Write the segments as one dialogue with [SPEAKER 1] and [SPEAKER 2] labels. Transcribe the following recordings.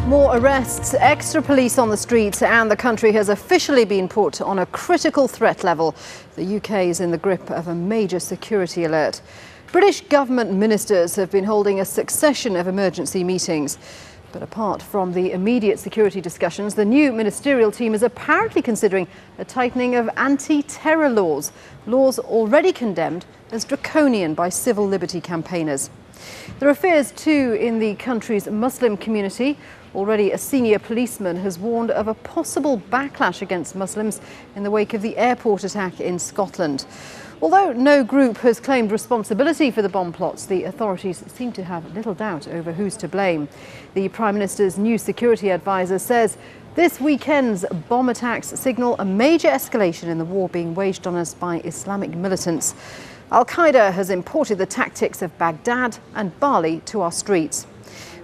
[SPEAKER 1] More arrests, extra police on the streets, and the country has officially been put on a critical threat level. The UK is in the grip of a major security alert. British government ministers have been holding a succession of emergency meetings. But apart from the immediate security discussions, the new ministerial team is apparently considering a tightening of anti-terror laws, laws already condemned as draconian by civil liberty campaigners. There are fears too in the country's Muslim community. Already a senior policeman has warned of a possible backlash against Muslims in the wake of the airport attack in Scotland. Although no group has claimed responsibility for the bomb plots, the authorities seem to have little doubt over who's to blame. The Prime Minister's new security advisor says this weekend's bomb attacks signal a major escalation in the war being waged on us by Islamic militants. Al-Qaeda has imported the tactics of Baghdad and Bali to our streets.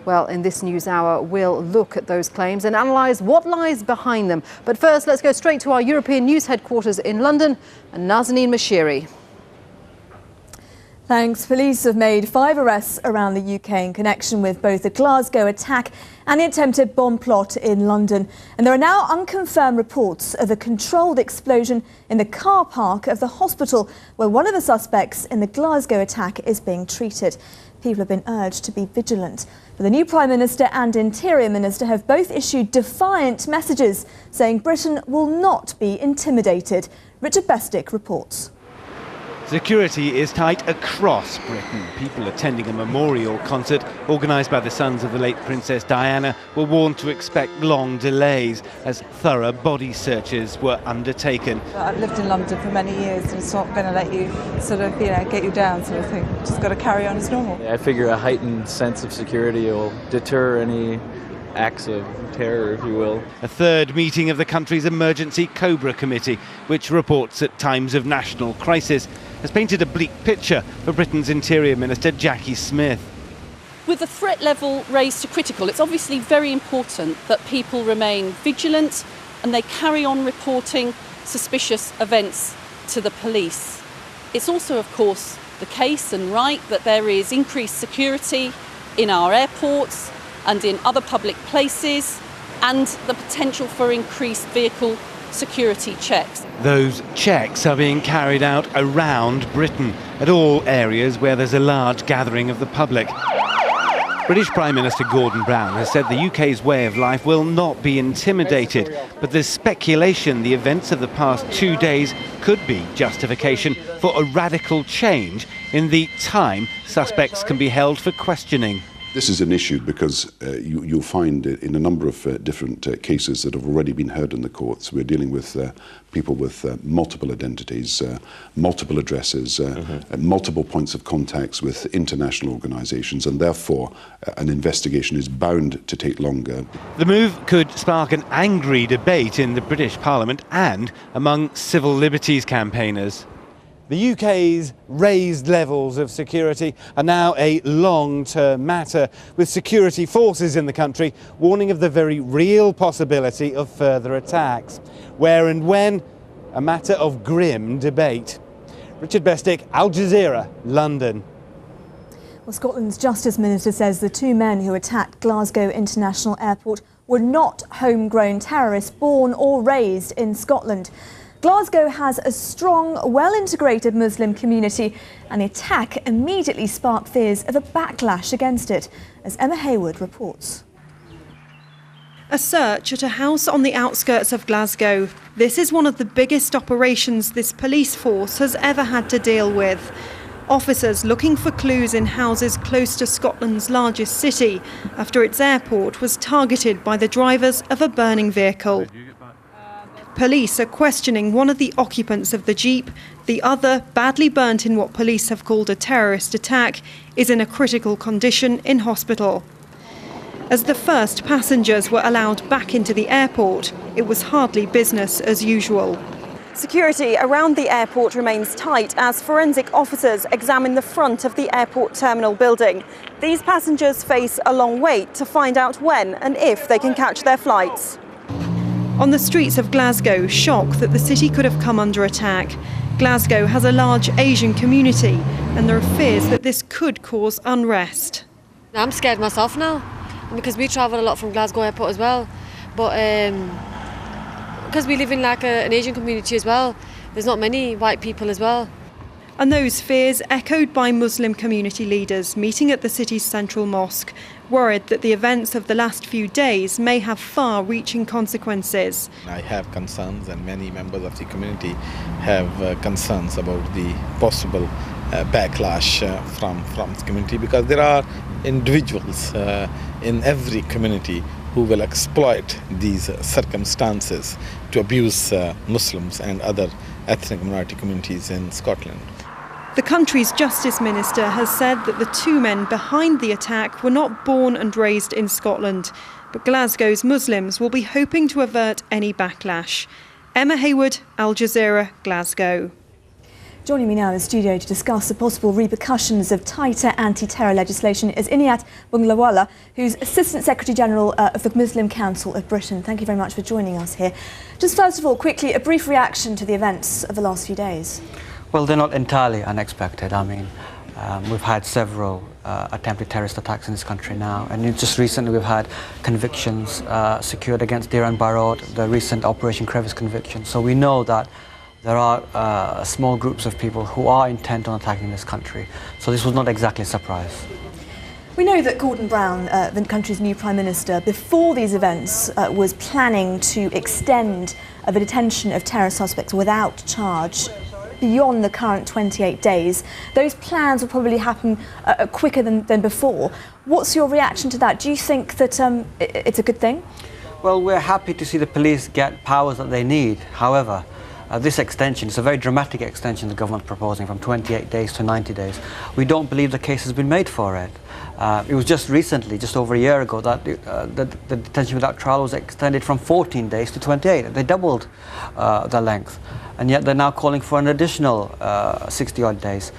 [SPEAKER 1] Well, in this news hour, we'll look at those claims and analyse what lies behind them. But first, let's go straight to our European news headquarters in London and Nazanin Mashiri.
[SPEAKER 2] Thanks. Police have made 5 arrests around the UK in connection with both the Glasgow attack and the attempted bomb plot in London. And there are now unconfirmed reports of a controlled explosion in the car park of the hospital where one of the suspects in the Glasgow attack is being treated. People have been urged to be vigilant. But the new Prime Minister and Interior Minister have both issued defiant messages saying Britain will not be intimidated. Richard Bestick reports.
[SPEAKER 3] Security is tight across Britain. People attending a memorial concert organised by the sons of the late Princess Diana were warned to expect long delays as thorough body searches were undertaken.
[SPEAKER 4] I've lived in London for many years and it's not going to let you sort of, get you down sort of thing. Just got to carry on as normal.
[SPEAKER 5] I figure a heightened sense of security will deter any acts of terror, if you will.
[SPEAKER 3] A third meeting of the country's emergency Cobra Committee, which reports at times of national crisis, has painted a bleak picture for Britain's Interior Minister Jackie Smith.
[SPEAKER 6] With the threat level raised to critical, it's obviously very important that people remain vigilant and they carry on reporting suspicious events to the police. It's also, of course, the case and right that there is increased security in our airports and in other public places, and the potential for increased vehicle security checks.
[SPEAKER 3] Those checks are being carried out around Britain, at all areas where there's a large gathering of the public. British Prime Minister Gordon Brown has said the UK's way of life will not be intimidated, but there's speculation the events of the past 2 days could be justification for a radical change in the time suspects can be held for questioning.
[SPEAKER 7] This is an issue because you'll find in a number of different cases that have already been heard in the courts. We're dealing with people with multiple identities, multiple addresses, multiple points of contacts with international organisations, and therefore an investigation is bound to take longer.
[SPEAKER 3] The move could spark an angry debate in the British Parliament and among civil liberties campaigners. The UK's raised levels of security are now a long-term matter, with security forces in the country warning of the very real possibility of further attacks. Where and when, a matter of grim debate. Richard Bestick, Al-Jazeera, London.
[SPEAKER 2] Well, Scotland's Justice Minister says the 2 men who attacked Glasgow International Airport were not homegrown terrorists born or raised in Scotland. Glasgow has a strong, well-integrated Muslim community, and the attack immediately sparked fears of a backlash against it, as Emma Hayward reports.
[SPEAKER 8] A search at a house on the outskirts of Glasgow. This is one of the biggest operations this police force has ever had to deal with. Officers looking for clues in houses close to Scotland's largest city after its airport was targeted by the drivers of a burning vehicle. Police are questioning one of the occupants of the Jeep. The other, badly burnt in what police have called a terrorist attack, is in a critical condition in hospital. As the first passengers were allowed back into the airport, it was hardly business as usual. Security around the airport remains tight as forensic officers examine the front of the airport terminal building. These passengers face a long wait to find out when and if they can catch their flights. On the streets of Glasgow, shock that the city could have come under attack. Glasgow has a large Asian community and there are fears that this could cause unrest.
[SPEAKER 9] I'm scared myself now. because we travel a lot from Glasgow Airport as well. But because we live in like an Asian community as well, there's not many white people as well.
[SPEAKER 8] And those fears echoed by Muslim community leaders meeting at the city's central mosque, worried that the events of the last few days may have far-reaching consequences.
[SPEAKER 10] I have concerns, and many members of the community have concerns about the possible backlash from the community, because there are individuals in every community who will exploit these circumstances to abuse Muslims and other ethnic minority communities in Scotland.
[SPEAKER 8] The country's Justice Minister has said that the two men behind the attack were not born and raised in Scotland, but Glasgow's Muslims will be hoping to avert any backlash. Emma Hayward, Al Jazeera, Glasgow.
[SPEAKER 2] Joining me now in the studio to discuss the possible repercussions of tighter anti-terror legislation is Inayat Bunglawala, who's Assistant Secretary General of the Muslim Council of Britain. Thank you very much for joining us here. Just first of all, quickly, a brief reaction to the events of the last few days.
[SPEAKER 11] Well, they're not entirely unexpected. I mean, we've had several attempted terrorist attacks in this country now, and just recently we've had convictions secured against Diran Barod, the recent Operation Crevice conviction. So we know that there are small groups of people who are intent on attacking this country. So this was not exactly a surprise.
[SPEAKER 2] We know that Gordon Brown, the country's new Prime Minister, before these events was planning to extend the detention of terror suspects without charge beyond the current 28 days. Those plans will probably happen quicker than before. What's your reaction to that? Do you think that it's a good thing?
[SPEAKER 11] Well, we're happy to see the police get powers that they need. However, this extension is a very dramatic extension the government proposing from 28 days to 90 days. We don't believe the case has been made for it. It was just recently, just over a year ago, that the detention without trial was extended from 14 days to 28. They doubled the length, and yet they're now calling for an additional 60-odd days.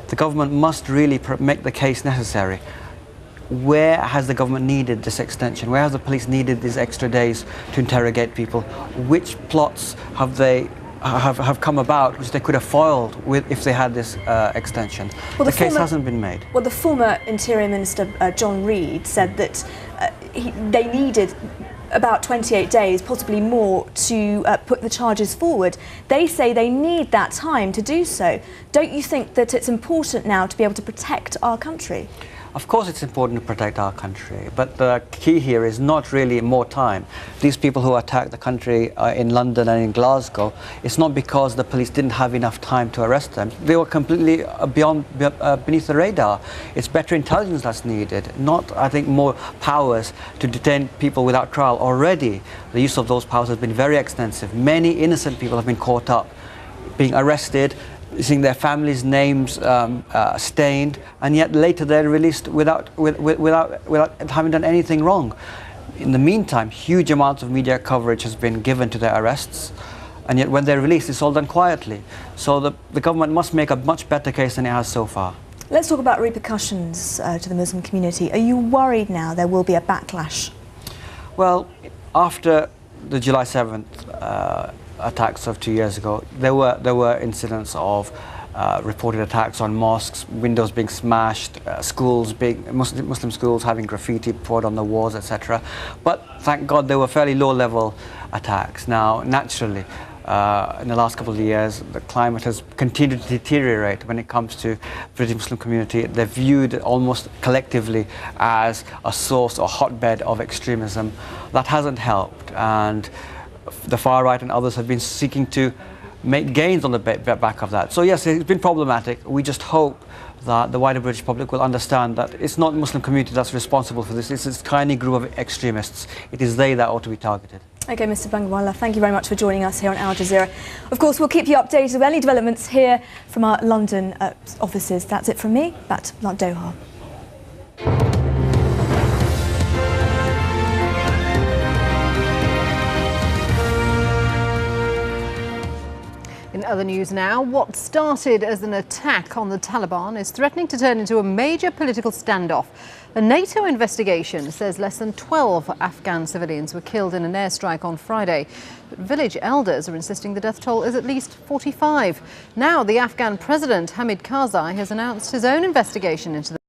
[SPEAKER 11] The government must really make the case necessary. Where has the government needed this extension? Where has the police needed these extra days to interrogate people? Which plots have they have come about which they could have foiled if they had this extension? Well, the case hasn't been made.
[SPEAKER 2] Well, the former Interior Minister John Reid said that they needed about 28 days, possibly more, to put the charges forward. They say they need that time to do so. Don't you think that it's important now to be able to protect our country?
[SPEAKER 11] Of course it's important to protect our country, but the key here is not really more time. These people who attacked the country in London and in Glasgow, it's not because the police didn't have enough time to arrest them. They were completely beneath the radar. It's better intelligence that's needed, not, I think, more powers to detain people without trial. Already, the use of those powers has been very extensive. Many innocent people have been caught up, being arrested, seeing their families' names stained, and yet later they're released without having done anything wrong. In the meantime, huge amounts of media coverage has been given to their arrests, and yet when they're released, it's all done quietly. So the government must make a much better case than it has so far.
[SPEAKER 2] Let's talk about repercussions to the Muslim community. Are you worried now there will be a backlash?
[SPEAKER 11] Well, after the July 7th attacks of 2 years ago, there were incidents of reported attacks on mosques, windows being smashed, schools Muslim schools having graffiti poured on the walls, etc. But thank God they were fairly low-level attacks. Now, naturally, in the last couple of years, the climate has continued to deteriorate when it comes to the British Muslim community. They're viewed almost collectively as a source or hotbed of extremism. That hasn't helped, and the far right and others have been seeking to make gains on the back of that. So yes, it's been problematic. We just hope that the wider British public will understand that it's not the Muslim community that's responsible for this. It's this tiny group of extremists. It is they that ought to be targeted.
[SPEAKER 2] OK, Mr Bunglawala, thank you very much for joining us here on Al Jazeera. Of course, we'll keep you updated with any developments here from our London offices. That's it from me. Back to Doha.
[SPEAKER 1] In other news now, what started as an attack on the Taliban is threatening to turn into a major political standoff. A NATO investigation says less than 12 Afghan civilians were killed in an airstrike on Friday. But village elders are insisting the death toll is at least 45. Now, the Afghan president, Hamid Karzai, has announced his own investigation into the